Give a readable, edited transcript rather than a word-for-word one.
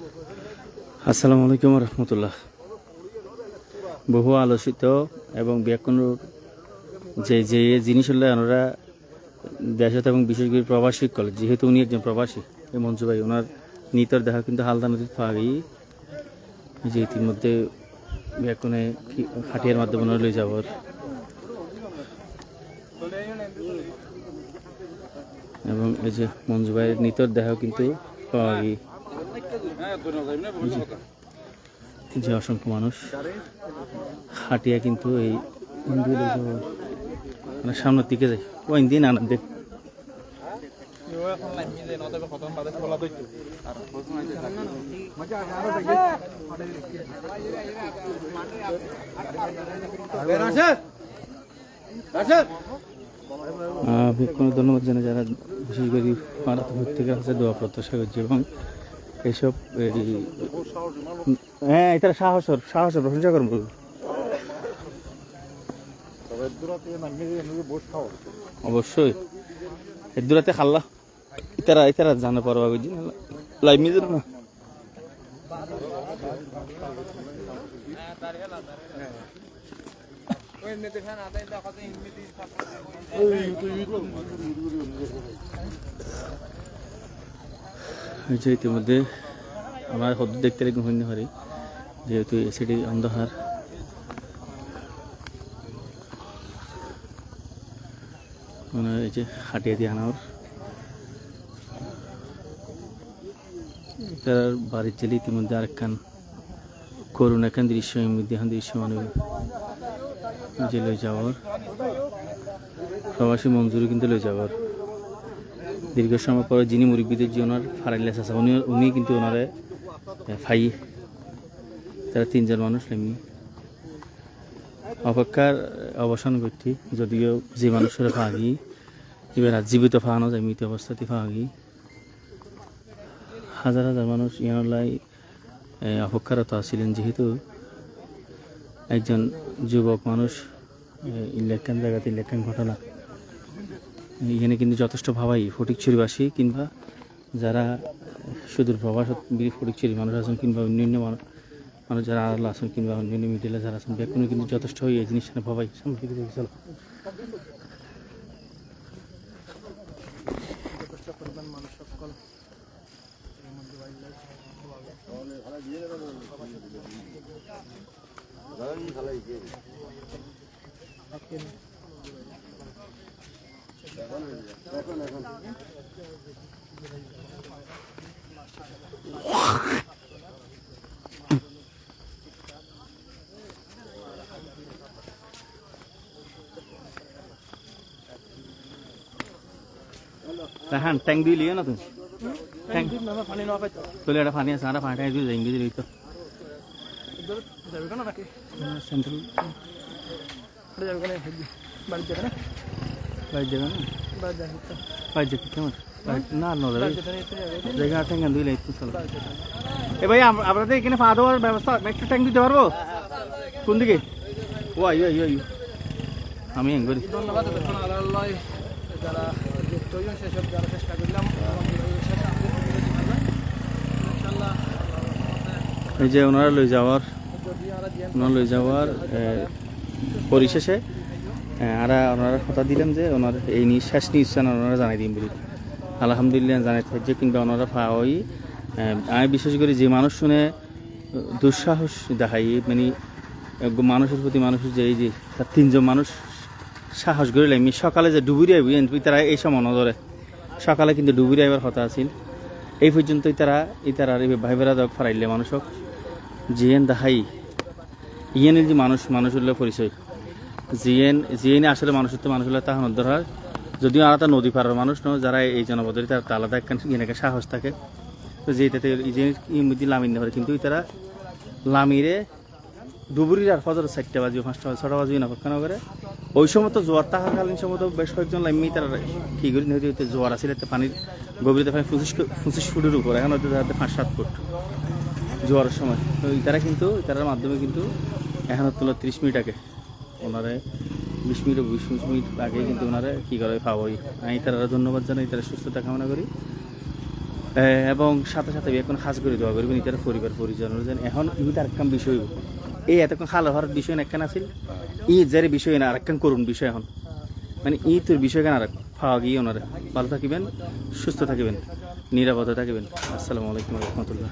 আসসালামু আলাইকুম রহমতুল্লাহ। বহু আলোচিত এবং ব্যাকরণ যে যে জিনিস হলে ওনারা দেশত এবং বিশেষ করে প্রবাসী কলেজ, যেহেতু উনি একজন প্রবাসী, এই মঞ্জু ভাই ওনার নিতর দেখা কিন্তু হালদা নদীর পাহাড়ি যে ইতিমধ্যে ব্যাকরণে খাটিয়ার মাধ্যমে ওনার লই যাওয়ার এবং এই যে মঞ্জু ভাইয়ের নিতর দেখা কিন্তু পাহাড়ি যে অসংখ্য মানুষ হাটিয়া কিন্তু এই মানে সামনের দিকে যায় ওই দিন আনন্দ দিন। ধন্যবাদ জানাই যারা বিশেষ করে থেকে আছে দোয়া প্রত্যাশা করছি এবং এইসব হ্যাঁ এটা সাহসের প্রশংসা করবো। অবশ্যই এর দূরাতে খাল্লা ইতারা জানা পারবা বুঝি লাইভ মিজর না ইতিমধ্যে আমার হদ্দ দেখতে এরকম হইনি হারি যেহেতু এসিডি অন্ধকার মানে এই যে হাটিয়ে দিয়ে আনার তার বাড়ির জেলে ইতিমধ্যে আরেকখান করুন একখান দৃশ্য এখন দৃশ্য মানে যে লই যাওয়ার প্রবাসী মঞ্জুরি কিন্তু লই যাওয়ার দীর্ঘ সময় পরে যিনি মুরব্বীদের যে ওনার ফারাইলেস আছে উনি কিন্তু ওনারে ফাই তারা তিনজন মানুষ এমনি অপেক্ষার অবসান করছি। যদিও যে মানুষেরা ফাঁকি এবার জীবিত ফাঁকানো যায় মৃত অবস্থাতে ফাঁকি হাজার হাজার মানুষ ইয়ানলাই অপেক্ষারত ছিলেন। যেহেতু একজন যুবক মানুষ ইলেকশন জায়গাতে ইলেকশন ঘটনা এখানে কিন্তু যথেষ্ট ভাবাই ফটিকছড়িবাসী কিংবা যারা সুদূর প্রবাস ফটিকছড়ি মানুষ আছেন কিংবা অন্যান্য মানুষ যারা আড়াল আছেন কিংবা অন্যান্য মিডিলে যারা আছেন ব্যাকুণে কিন্তু যথেষ্ট এই জিনিসটা ভাবাই সামনে চলো যথেষ্ট পরিমাণ মানুষ সকল Tahan, tank di liya na tu. Tank di mana pani na paita. Tole ada pani asara pani itu jaingi di itu. Idhar jabe kana baki. Central. Ada jabe kana heddi. Bari jaga na. Bari jaga na. Bari jaga itu. Bari jaga kemana? Bari na no dare. Jaga tank andu liya itu sala. Eh bhai আপনাদের এখানে ফাঁদ হওয়ার ব্যবস্থা একটা tank দিতে পারবো কোন দিকে? ও আইও আমি এঙ্গরি ধন্যবাদ আল্লাহ যারা সেসব যারা চেষ্টা করলাম এই যে ওনারা লই যাওয়ার পরিশেষে ওনারা কথা দিলাম যে ওনার এই নিঃশ্বাস নিঃশ্বাস ওনারা জানাই দিন বলি আলহামদুলিল্লাহ জানাই থাকছে কিংবা ওনারা পাওয়াই আমি বিশেষ করে যে মানুষ শুনে দুঃসাহস দেখাই মানে মানুষের প্রতি মানুষের যে এই যে তার তিনজন মানুষ সাহস করে আমি সকালে যে ডুবুরি আইব তারা এই সময় নজরে সকালে কিন্তু ডুবুরি আইবার কথা আছিল এই পর্যন্ত ইতারা ভাইবেরা দক ফারাইলে মানুষক জিএন দেখাই ইয়েনের যে মানুষের পরিচয় জিএনে আসলে মানুষের তো মানুষের তাহান উদ্ধার হয় যদিও আলাদা নদী পাড়ার মানুষ নয় যারা এই জনপদে তার আলাদা একখান ইয়েনাকে সাহস থাকে তো যেটাতে ইমুদি লামিন না পারে কিন্তু তারা লামিরে ডুবুরির আর ফজর 4টা বাজিও 5টা 6টা বাজিও না পক্ষানো করে ওই সময় তো জোয়ার থাকাকালীন সময় তো বেশ কয়েকজন লাইমি তারা কী করি নদীতে জোয়ার আসলে পানির গভীরতা প্রায় 25 ফুটের উপর এখন হয়তো তাদের 5-7 ফুট জোয়ারের সময় তো তারা কিন্তু তার মাধ্যমে কিন্তু এখন তোলা 30 মিনিট আগে ওনারা 20 মিনিট 20 মিনিট আগে কিন্তু ওনারা কী করে পাওয়াই আমি তারা ধন্যবাদ জানাই তারা সুস্থতা কামনা করি এবং সাথে সাথে এখন খাস করে দোয়া করবেন এটার পরিবার পরিজন যেন এখন ইহুদ আরেকখান বিষয় এই এতক্ষণ খাল হওয়ার বিষয় একখান আছিল ঈদ যারে বিষয় না আরেকখান করুন বিষয় এখন মানে ঈদের বিষয় কেন আর পাওয়া গিয়ে ওনারা ভালো থাকিবেন সুস্থ থাকিবেন নিরাপদে থাকিবেন আসসালামু আলাইকুম রহমতুল্লাহ